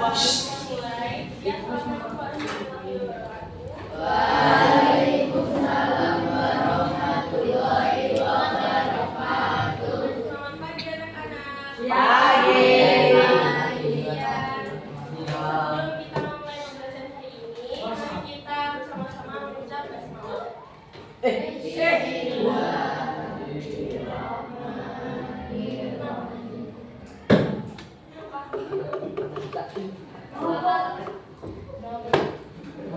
Mulai. Ya, Assalamualaikum warahmatullahi wabarakatuh. Waalaikumsalam warahmatullahi wabarakatuh. Selamat pagi anak-anak. Pagi. Sebelum kita memulai pembelajaran hari ini, mari kita bersama-sama mengucap basmalah.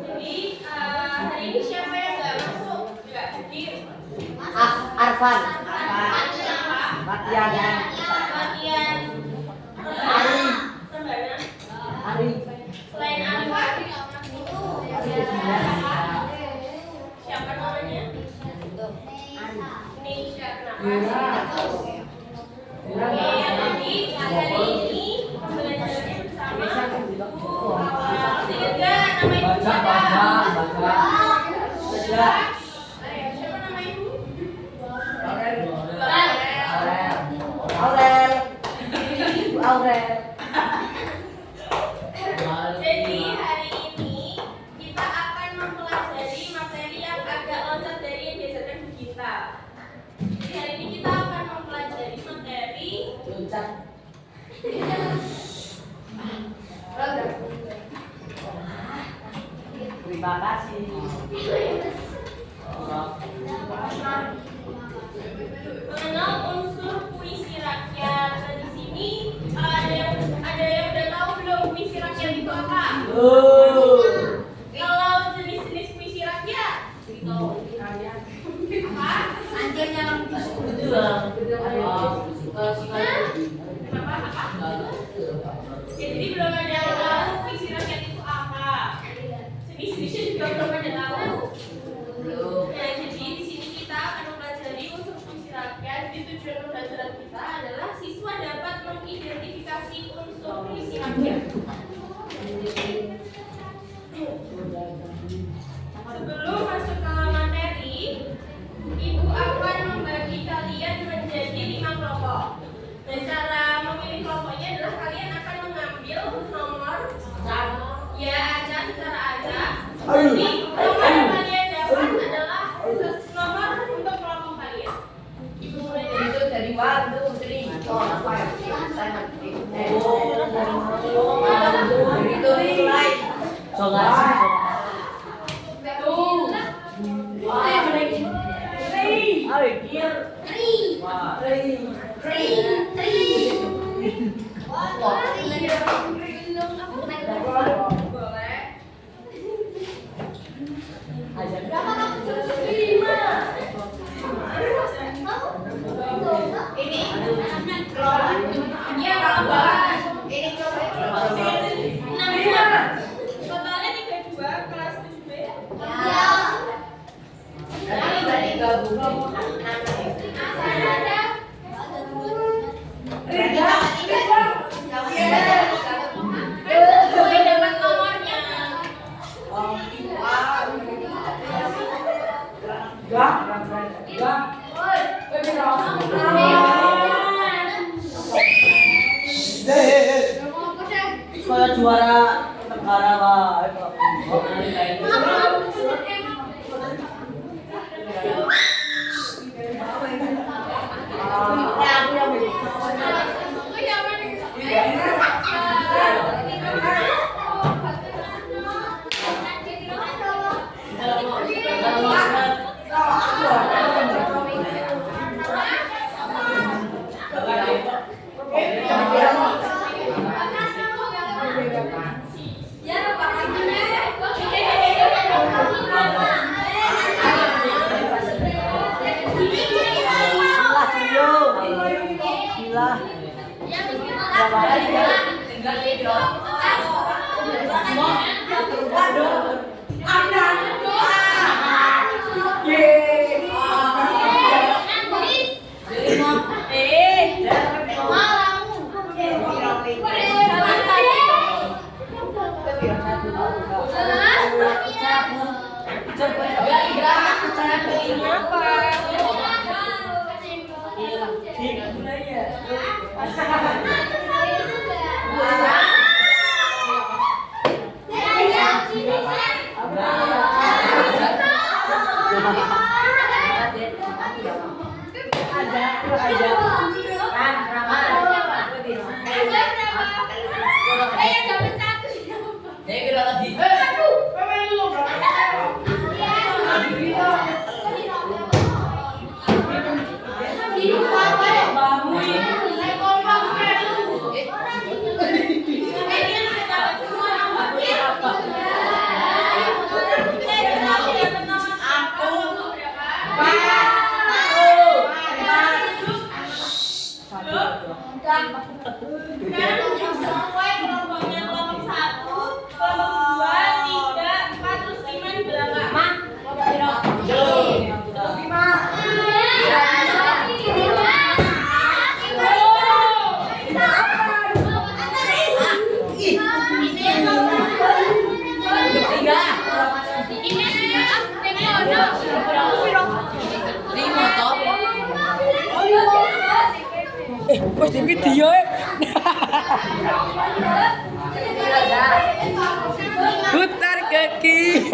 Jadi hari ini siapa yang nggak masuk? Nggak hadir. Arfan. Latihan Ari. Tembana. Ari. Selain Arifan, siapa namanya? Nisha. Kenapa? Oke, jadi hari ini pembelajarannya bersama Ibu Awal. Ingat nggak nama ibu siapa? Siapa nama ibu? Aurel. Aurel. Jadi hari ini kita akan mempelajari materi yang agak loncat dari yang biasakan kita. Jadi hari ini kita akan mempelajari materi Terima kasih. mengenal unsur puisi rakyat. Nah, di sini ada yang udah tahu belum puisi rakyat itu apa? Kalau jenis-jenis puisi rakyat, apa? Anjirnya orang Kenapa? Ya, jadi belum ada yang tahu puisi rakyat itu apa. Jenis-jenisnya juga belum ada tahu. Ya, jadi di sini kita akan mempelajari unsur puisi rakyat. Jadi tujuan pembelajaran kita adalah siswa dapat mengidentifikasi unsur puisi rakyat. Sebelum masuk ke materi, Ibu akan membagi kalian menjadi 5 kelompok. Dan cara memilih kelompoknya adalah kalian akan mengambil nomor ya acak secara acak. Jadi nomor yang kalian dapat adalah nomor untuk kelompok kalian. Ibu mulai dari 1, 2, 3, ya kalau ini totalnya 32 kelas 7B. Boleh dapat nomornya. Sekolah juara negara Pak. Sekarang sesuai kelompoknya kelompok 1, kelompok 2, 3, 4, terus 5 di belakang. Wes di video putar kaki.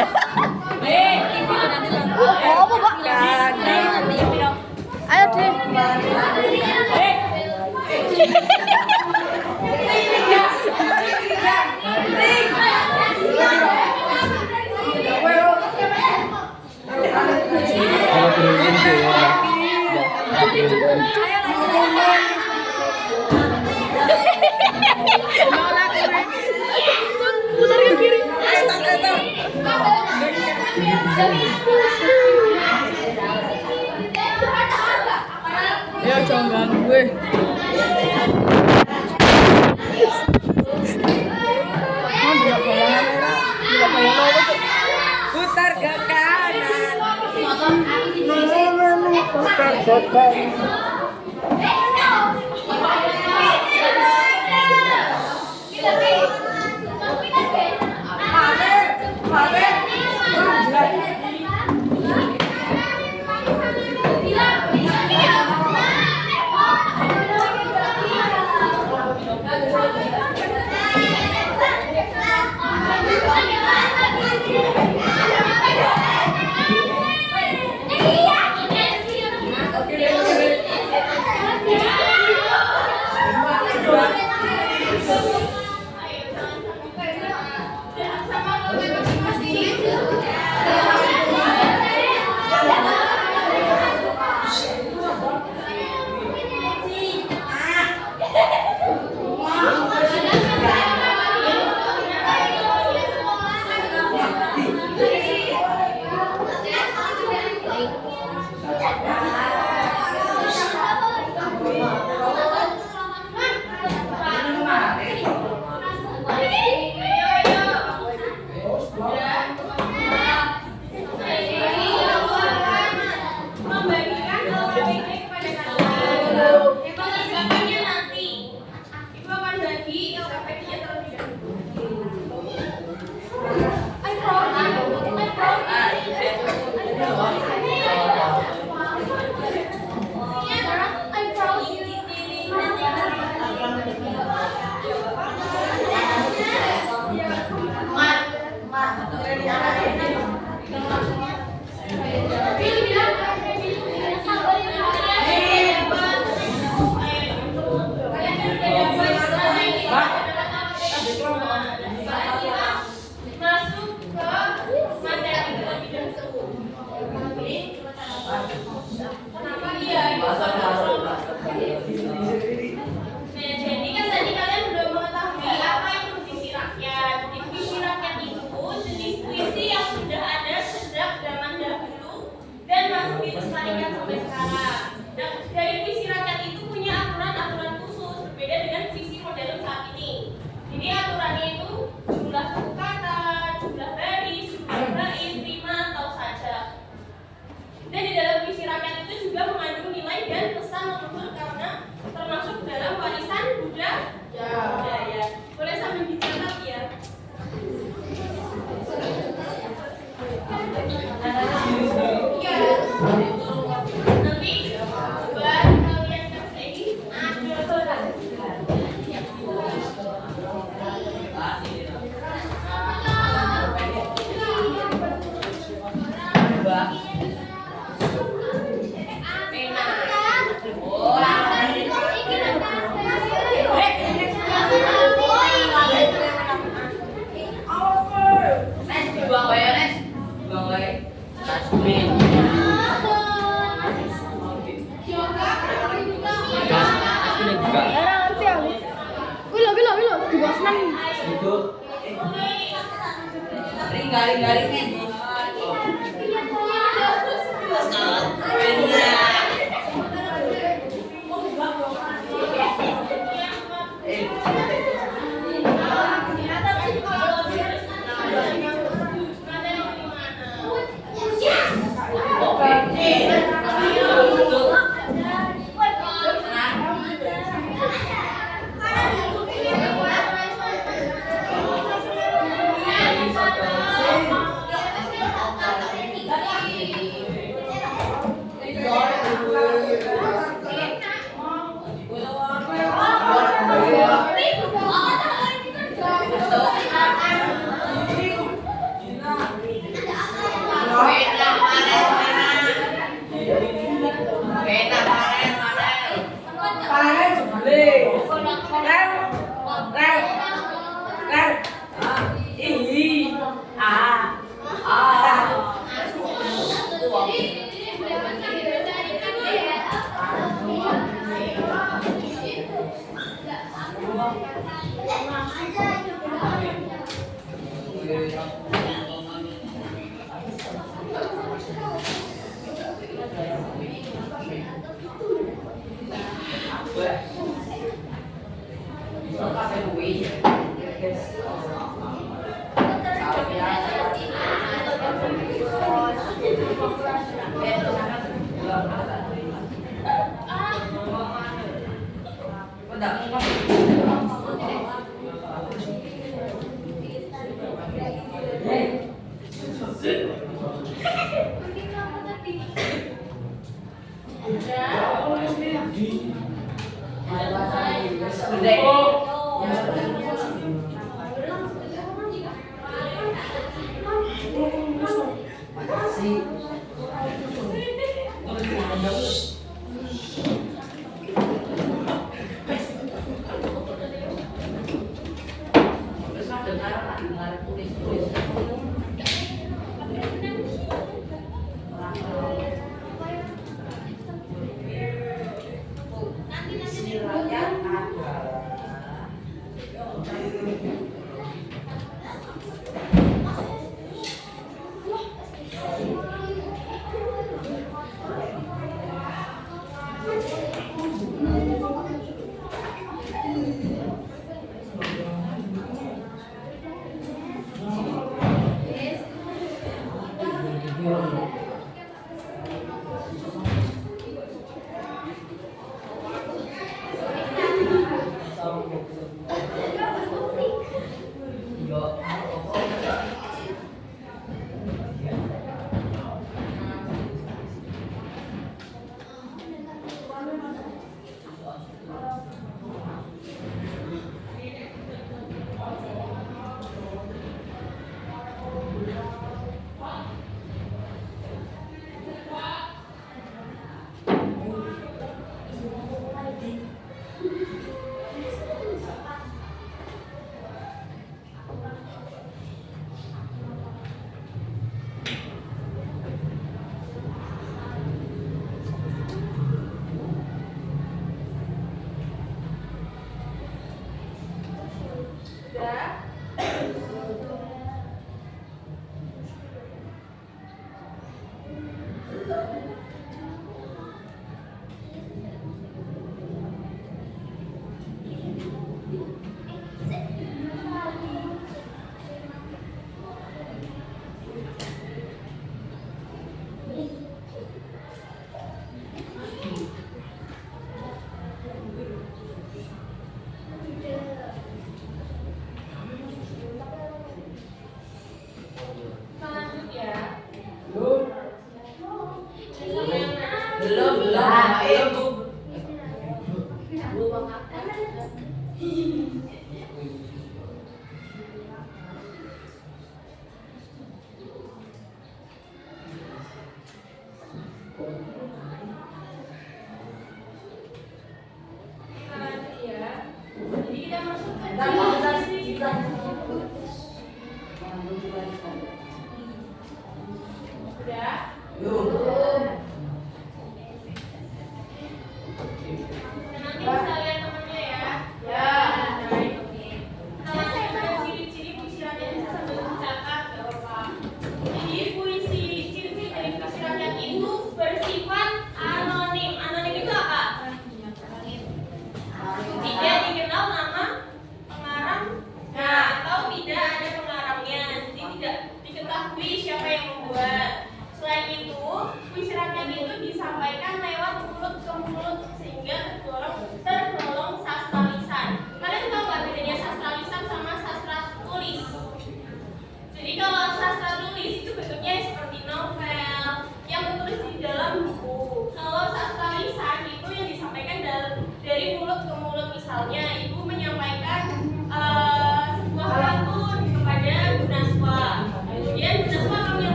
Apa Pak? Ayo deh. Putar ke kiri. Ya jangan ganggu gue. Putar ke kanan. Putar ke kanan. garing-garingnya nih.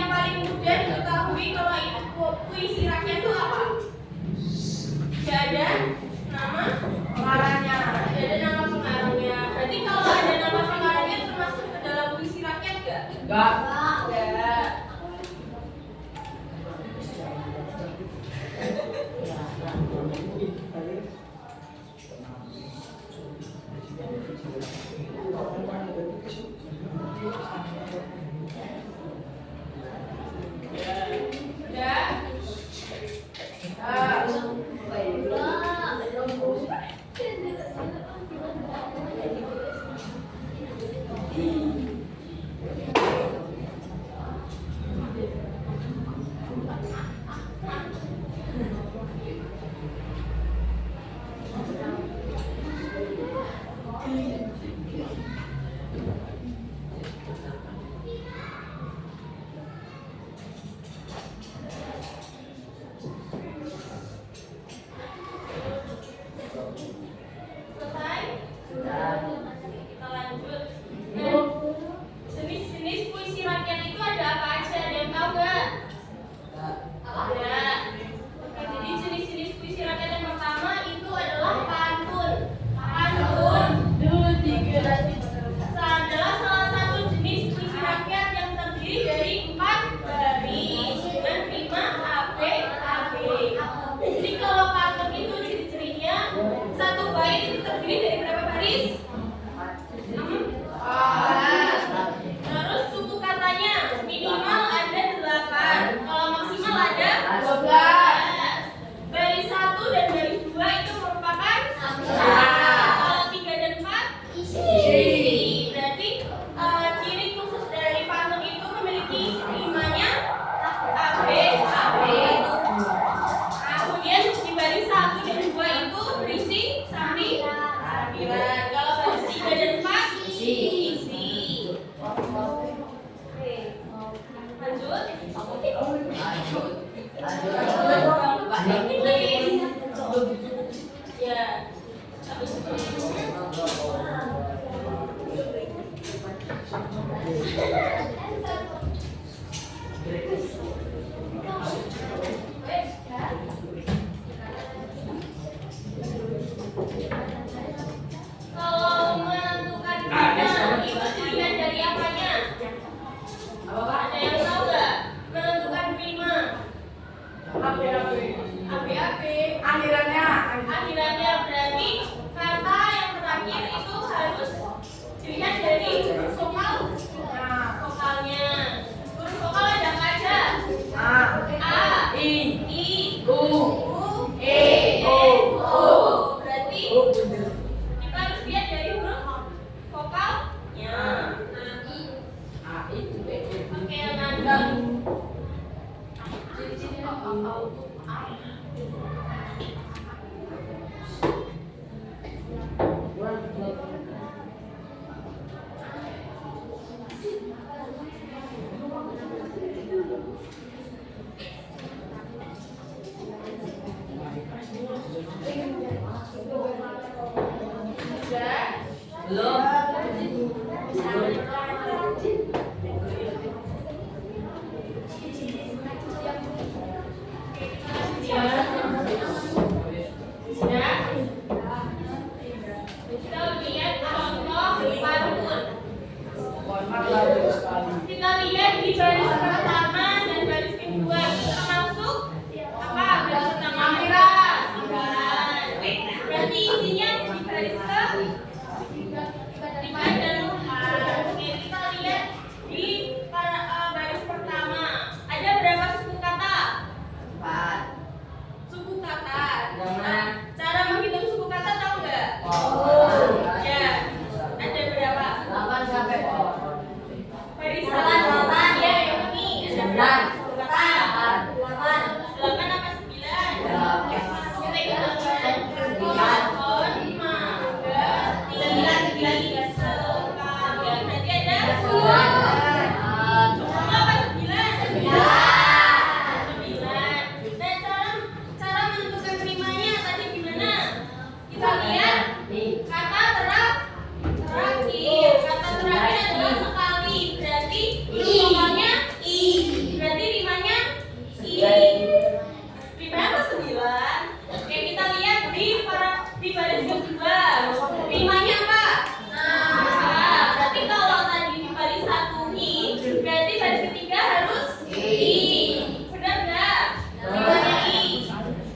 paling mudah diketahui kalau itu puisi rakyat itu apa? Gak ada nama pengarangnya. Gak ada nama pengarangnya. Berarti kalau ada nama pengarangnya termasuk ke dalam puisi rakyat gak? Enggak. Gak. Selesai? Kita lanjut. Nah, jenis-jenis puisi rakyat itu ada apa aja? Ada yang tahu nggak? Ada. Oke, jadi jenis-jenis puisi rakyat yang pertama itu adalah pantun. Pantun adalah salah satu jenis puisi rakyat yang terdiri dari 4 baris dan 5 AB. Jadi kalau pantun itu ciri-cirinya satu bait itu terdiri dari berapa baris? 4. Terus suku katanya minimal ada 8, kalau maksimal ada 12. Baris 1 dan baris 2 itu merupakan kalau 3 dan 4 isi. Berarti ciri khusus dari pantun itu memiliki rimanya AB. Kemudian di baris 1 dan 2 itu berisi sambilan. Kalau baris 3 dan 4 isi. Oke. Lanjut. Ya. Kalau menentukan prima itu dilihat dari apanya? Ada yang tahu nggak? Menentukan prima. Akhirannya berarti kata yang terakhir itu harus dilihat dari vokalnya. Terus vokal ada apa aja? A, I, U, E, O. Berarti kita harus lihat dari huruf vokalnya. Oke, lanjut. rimanya i. Rimanya 9. Oke, kita lihat di baris kedua. Rimanya apa? Nah, berarti kalau tadi di baris 1 i, berarti baris ketiga harus i. Benar nggak? Rimanya i.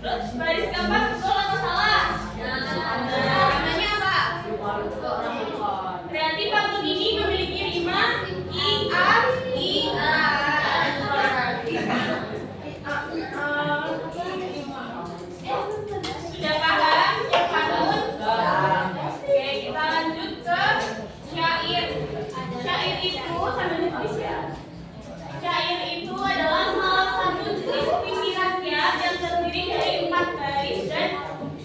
Terus baris keempat betul atau salah? Nah, rimanya apa? Berarti pantun ini memiliki rima i a i a. Sudah paham yang pantun? Oke, kita lanjut ke syair. Syair itu sambil ditulis ya. Syair itu adalah salah satu jenis puisi rakyat yang terdiri dari 4 baris dan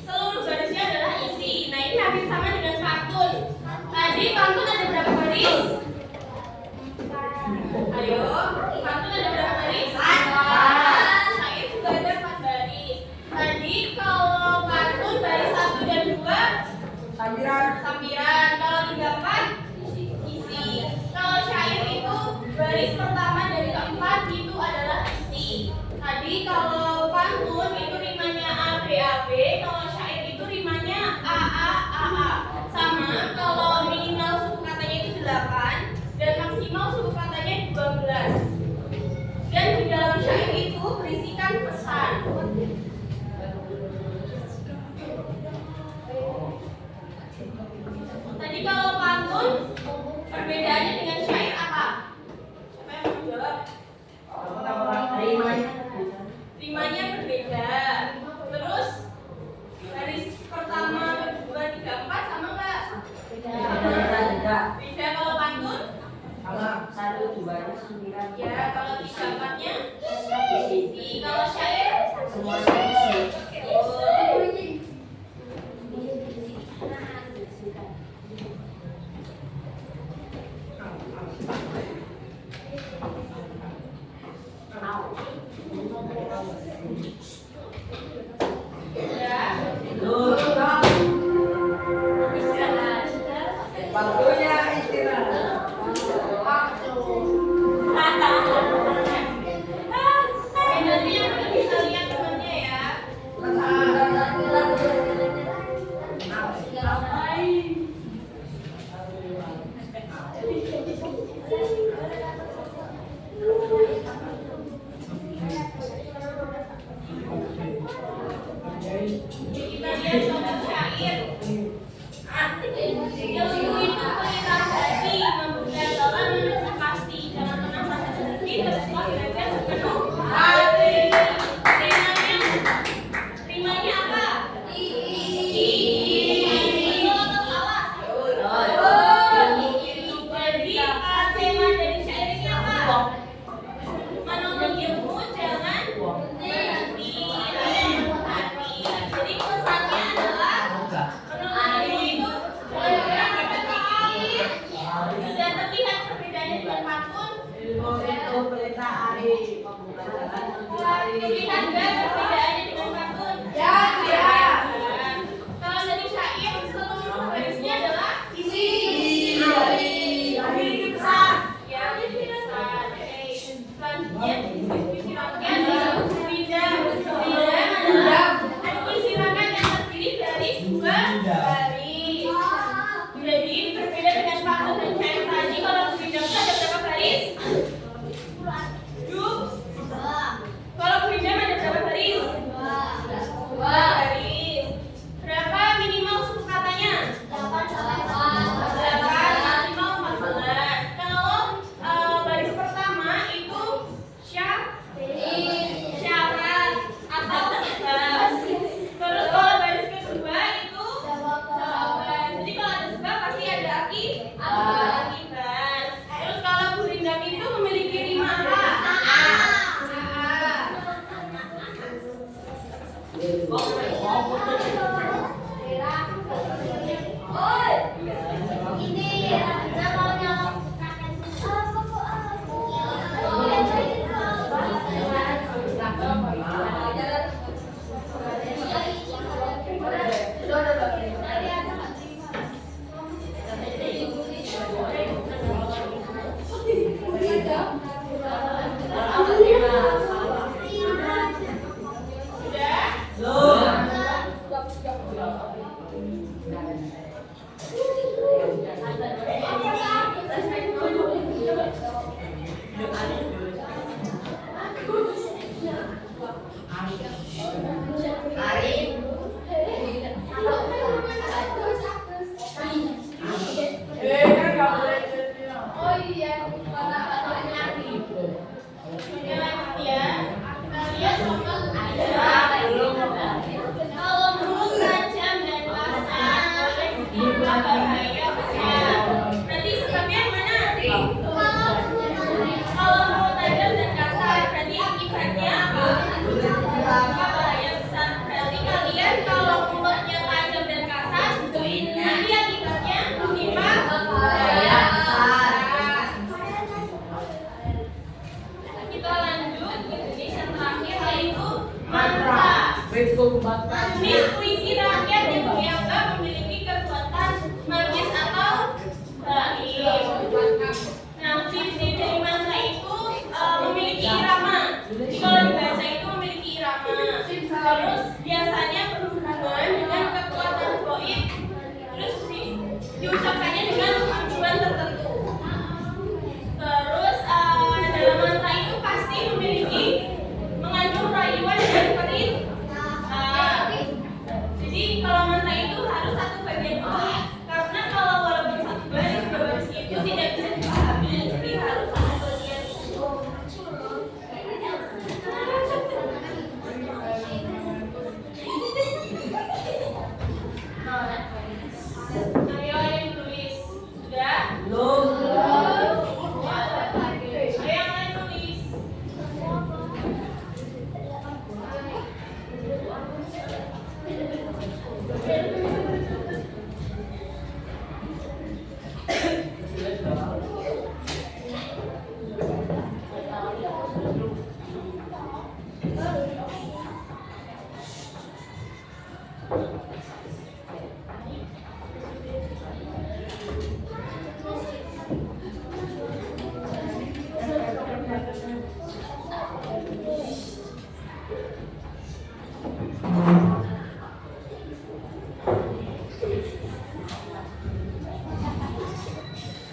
seluruh barisnya adalah isi. Nah, ini hampir sama dengan pantun. Tadi pantun ada berapa baris? Ayo, pantun ada berapa baris? 4. Syair juga ada 4 baris. Tadi kalau pantun baris 1 dan 2 sampiran. Kalau 3 4 isi. Kalau syair itu baris pertama dan keempat itu adalah isi. Tadi kalau pantun itu rimanya A B A B, kalau syair itu rimanya A A A A. Sama kalau minimal suku katanya itu 8 dan maksimal suku katanya 12. Dan di dalam syair itu berisikan pesan. Tadi kalau pantun perbedaannya dengan syair apa? Siapa yang mau jawab? Rimanya berbeda. Terus baris pertama, kedua, 3, 4 sama nggak? Beda kalau pantun? Ya, kalau 3, 4-nya isi. Kalau syair? Waktunya istirahat. Nanti yang bisa lihat temannya ya. Kita lihat contoh syair. Ilmu itu perintah hati, memberikan jalan menuju pasti. Jangan pernah merasa sedih, teruslah belajar sepenuh hati. Rimanya apa? Betul atau salah? Jadi tema dari syair ini apa? Menuntut ilmu jangan berhenti. Jadi pesannya adalah menuntut ilmu itu jangan berhenti. Sudah terlihat perbedaannya dengan pantun? Terlihat nggak perbedaannya dengan pantun? Ya. Kalau dari syair seluruh barisnya adalah isi. Memiliki pesan. Ya, memiliki pesan. Oke. Selanjutnya puisi rakyat adalah puisi rakyat yang terdiri dari 2 baris. Jadi berbeda dengan pantun dan syair tadi. Kalau puisi rakyat ada berapa baris? 2. Kalau puisi ada berapa baris? 2 baris. Berapa minimal suku katanya? 8 maksimal 14. Kalau baris pertama itu sya mantra. Jenis puisi rakyat yang dianggap memiliki kekuatan magis atau gaib. Nah, ciri-ciri dari mantra itu memiliki irama. Jadi kalau dibaca itu memiliki irama. Terus biasanya berhubungan dengan kekuatan gaib. Terus diucapkannya dengan tujuan tertentu. Terus dalam mantra itu pasti memiliki mengandung rayuan dan perintah. Jadi kalau mantra itu harus satu bagian doa. Karena kalau walaupun satu baris dua baris itu tidak bisa dipahami. Jadi harus satu bagian. Ayo yang tulis. Sudah? Belum. Ayo yang lain tulis.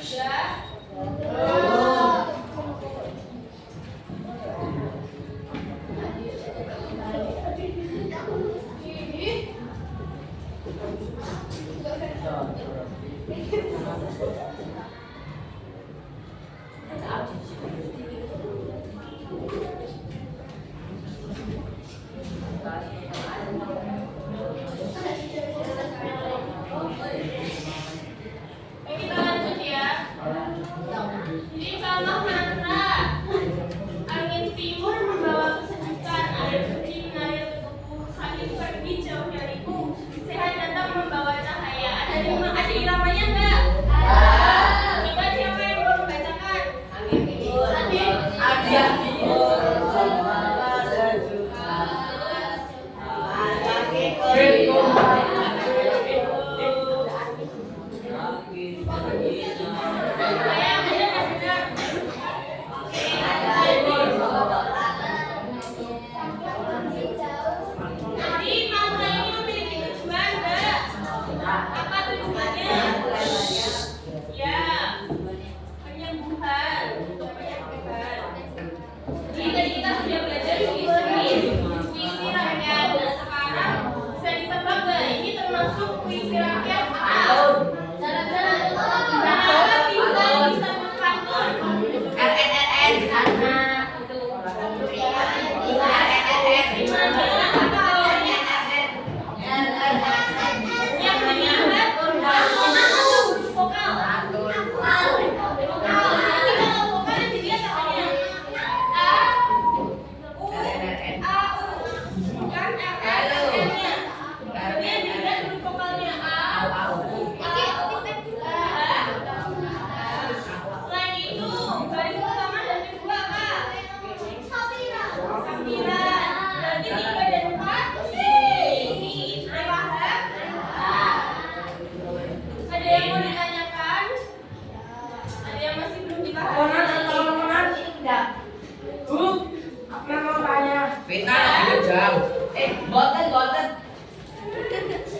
Sudah? Kita lanjut ya. Jadi contoh mantra. Angin timur membawa kesejukan, air suci mengalir ke tubuh, sakit pergi jauh dariku, sehat datang membawa cahaya. Ada iramanya enggak? Coba siapa yang mau membacakan? Angin timur. Jadi mantra ini memiliki tujuan enggak? Apa tujuannya? Ya, penyembuhan. Jadi tadi kita sudah belajar puisi rakyat. Nah, sekarang bisa ditebak nggak? Ini termasuk puisi rakyat atau kenapa tinggal disebut pantun? Yang dilihat konsonan atau huruf vokal? Nanti kalau vokal yang dilihat apanya? A, U, A, U. Bukan R-nya. Jadi yang dilihat huruf vokalnya A, U, A, U, A. Selain itu, baris pertama dan kedua apa? Sampiran. Berarti 3 dan 4 ini. Sudah paham? Ada yang mau ditanyakan? Ada yang masih belum dipahami?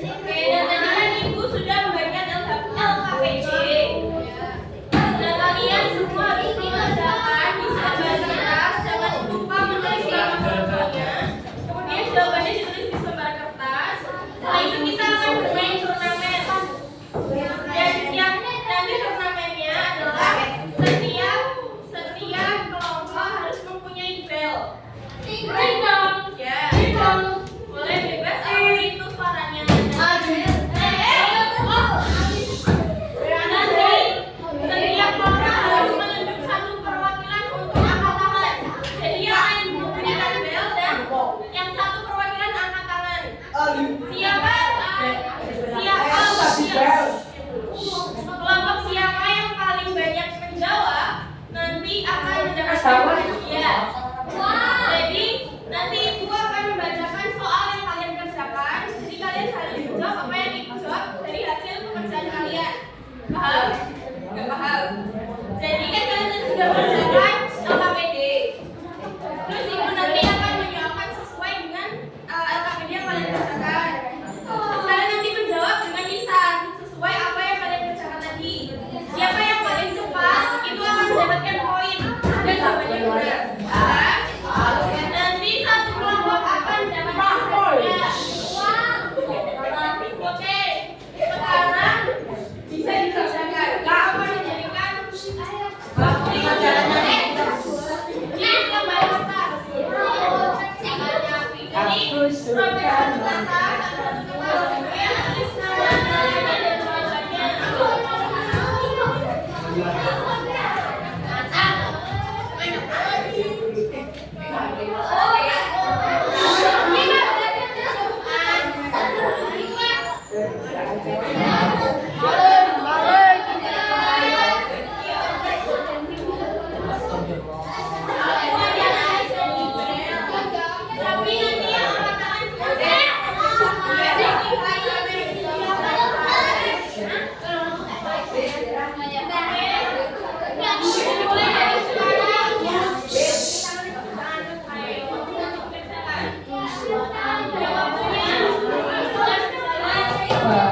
Oke, dan tadi kan Ibu sudah membagikan LKPJ. Nah, kalian semua harus mengerjakan di sahabat kertas, jangan lupa menulis nama kelompoknya. Kemudian jawabannya ditulis di selembar kertas. Setelah itu kita akan bermain turnamen. Dan yang nanti turnamennya adalah setiap kelompok harus mempunyai bel. Ya. Boleh bebas atau itu suaranya. Nanti setiap kelompok harus menunjuk satu perwakilan untuk angkat tangan. Jadi yang membunyikan bel dan yang satu perwakilan angkat tangan. Kelompok siapa yang paling banyak menjawab nanti akan mendapatkan hadiah. Jadi nanti Ibu akan membaca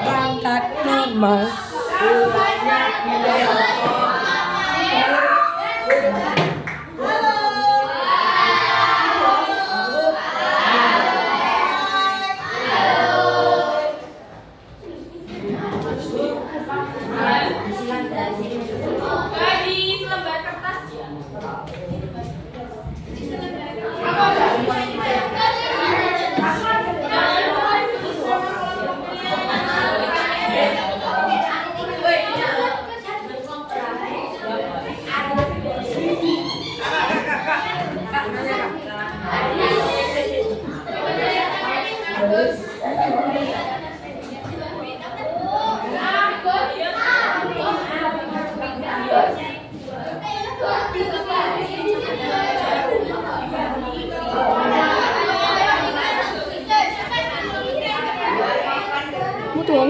Berangkat normal. Gadis lembar kertas. Mutung.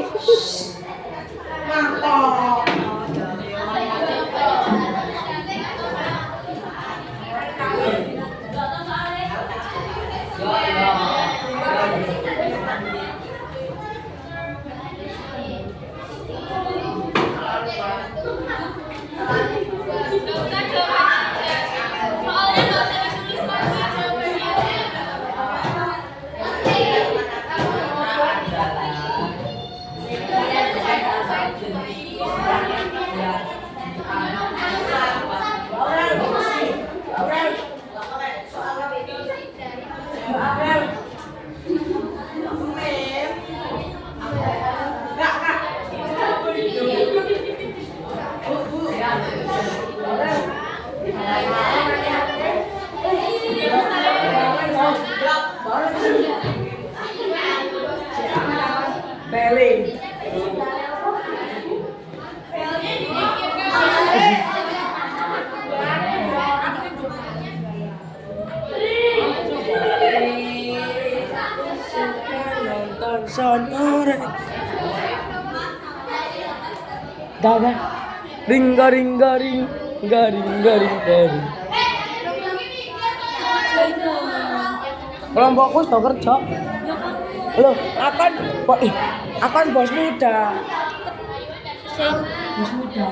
Belly. Nonton sonore. Dadah. Ring garing garing garing garing garing. Kelompokku sudah kerja. Loh, akan bos muda. Bos muda.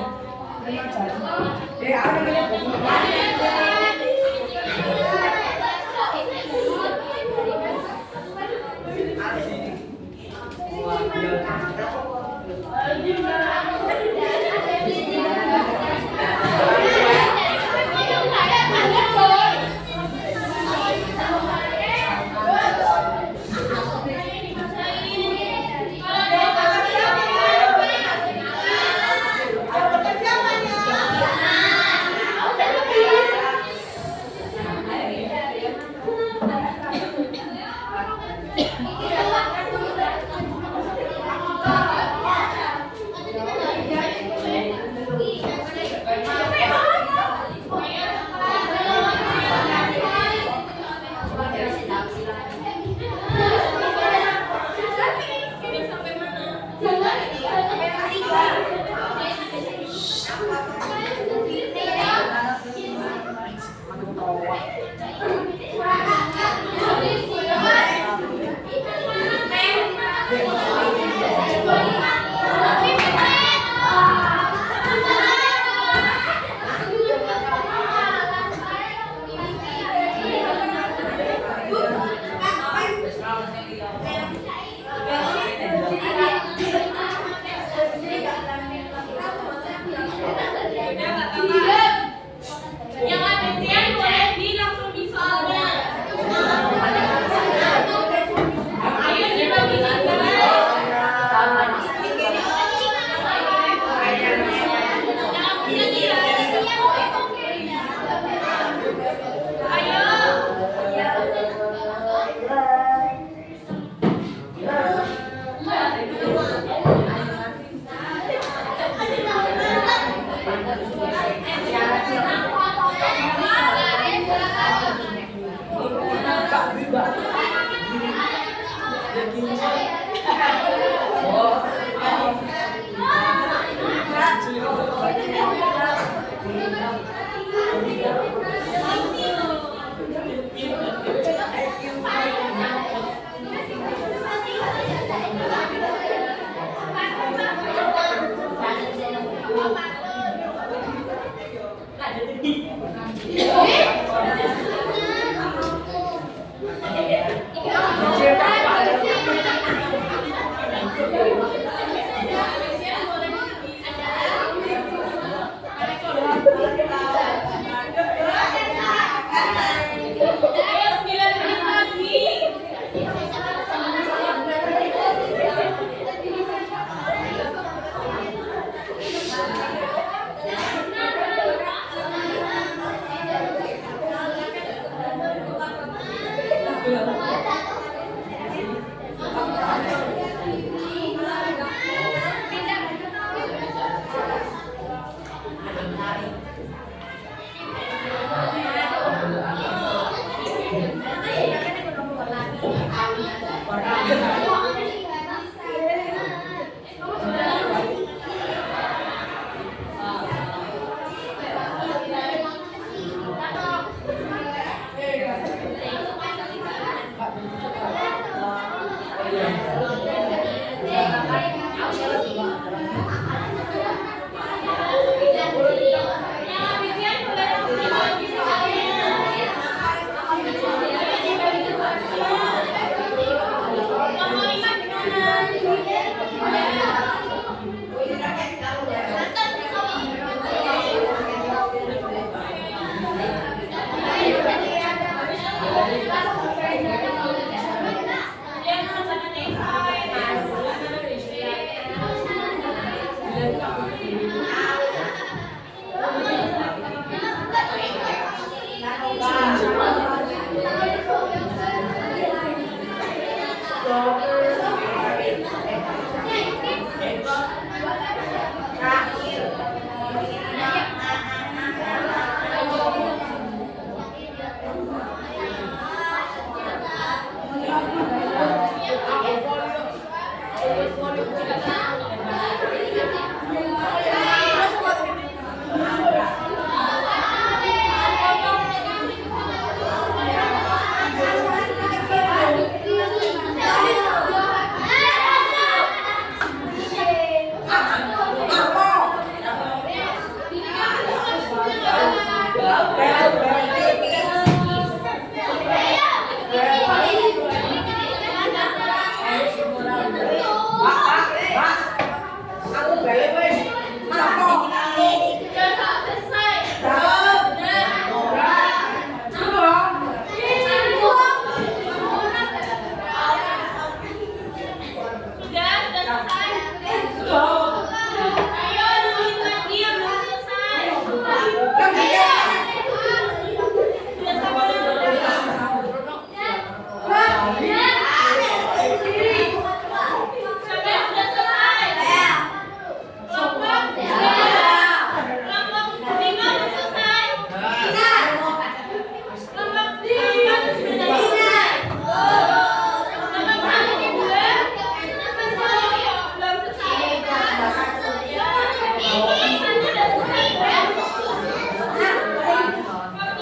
Kak Bri, Mbak. Ayo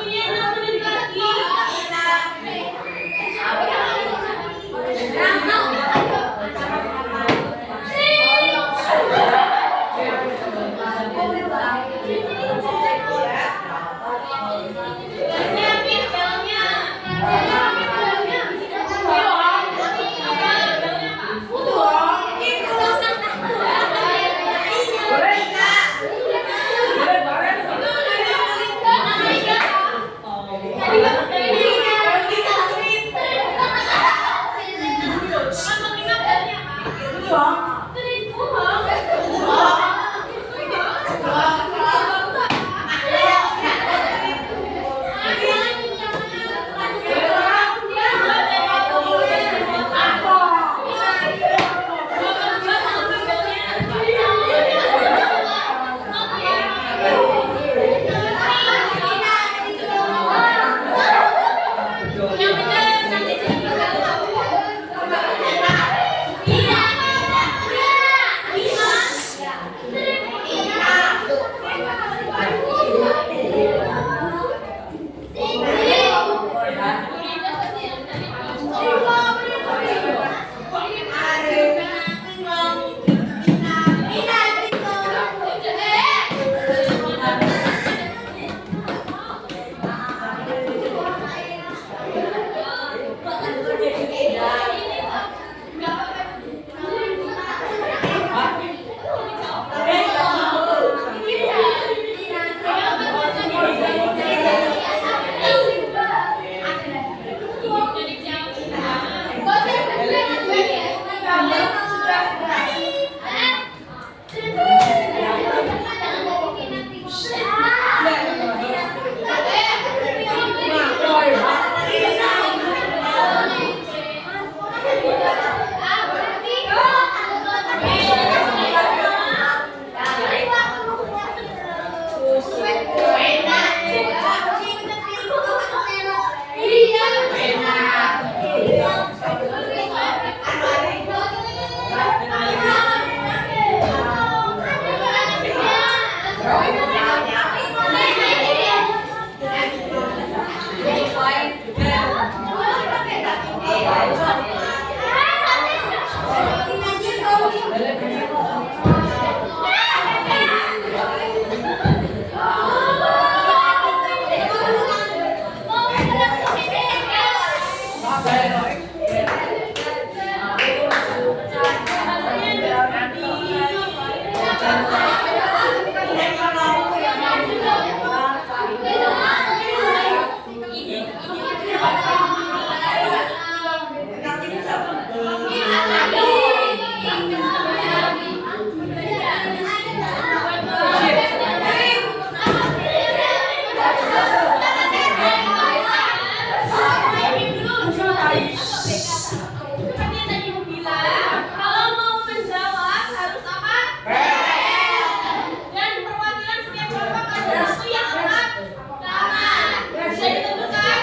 9 menit lagi. Halo. Seperti yang tadi Ibu bilang, kalau mau menjawab harus apa? Dan perwakilan setiap kelompok ada satu yang angkat tangan. Bisa ditentukan?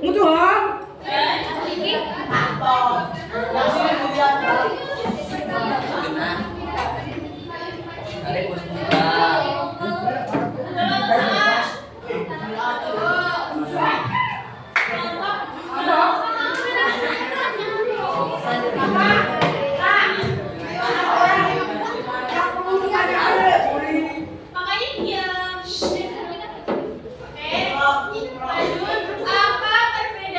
Mutuhan. Makanya diam. Oke. Lanjut. Apa perbedaan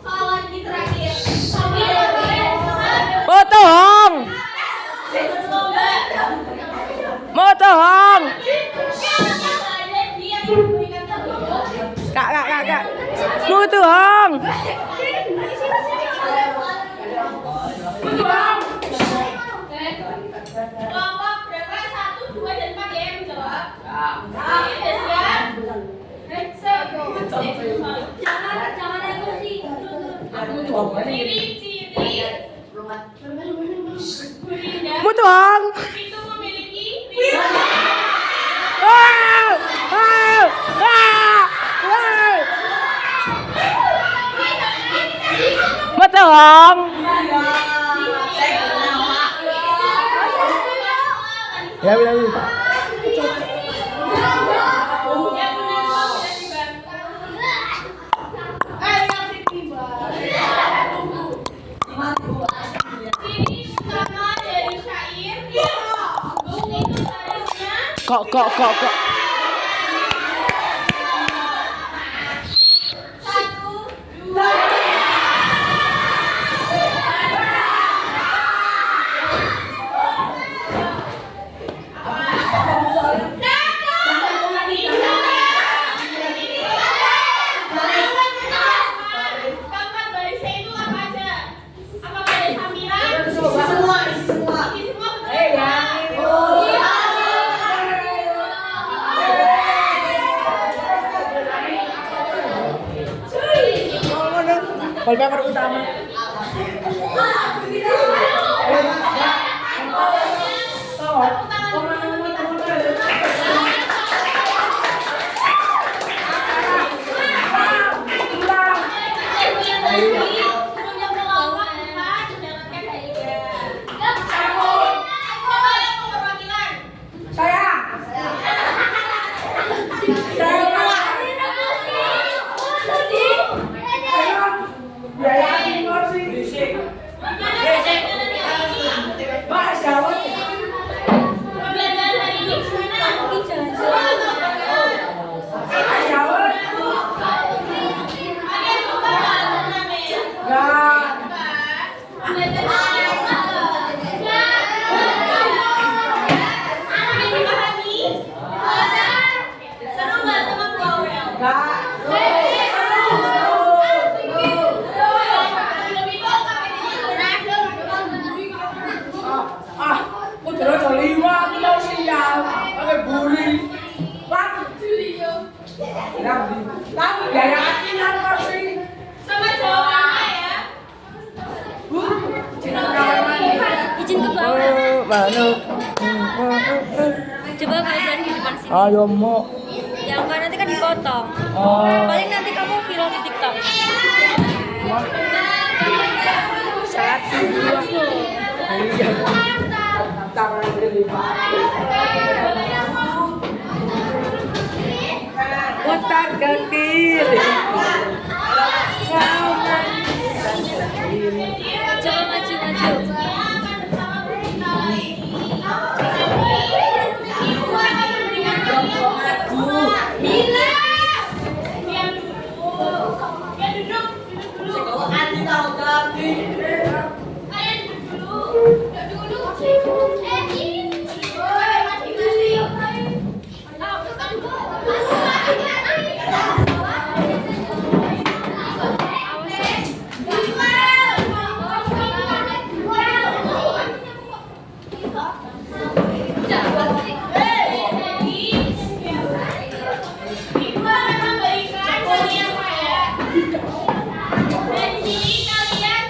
soal lagi terakhir. Sambil Moto Hong. Moto Hong. Kak. Moto Hong. Kelompok berapa? 1, 2, dan 4 ya yang menjawab. Oke, siap? Jangan emosi. Ciri-ciri Burinda Moto Hong. itu memiliki Wow. Wow. Wow. Moto Hong. Ya, yang benar ciri utama dari syair itu harusnya Kok. satu, dua, keempat barisnya itu apa aja? Apakah ada sambilan? Semua. Isi semua betul ya? Wallpaper utama. Sama jawabannya ya. Izin ke bawah. Manu. Coba kalau berani di depan sini. Ayo mau. Yang enggak nanti kan dipotong. Paling nanti kamu viral di TikTok. 1, 2. Iya. Tangan berlipat. Putar ke kiri. Coba maju. Dan sini kalian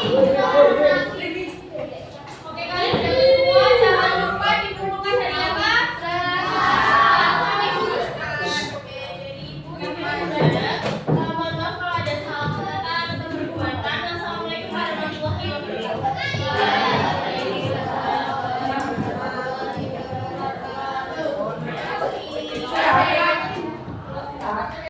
Jadi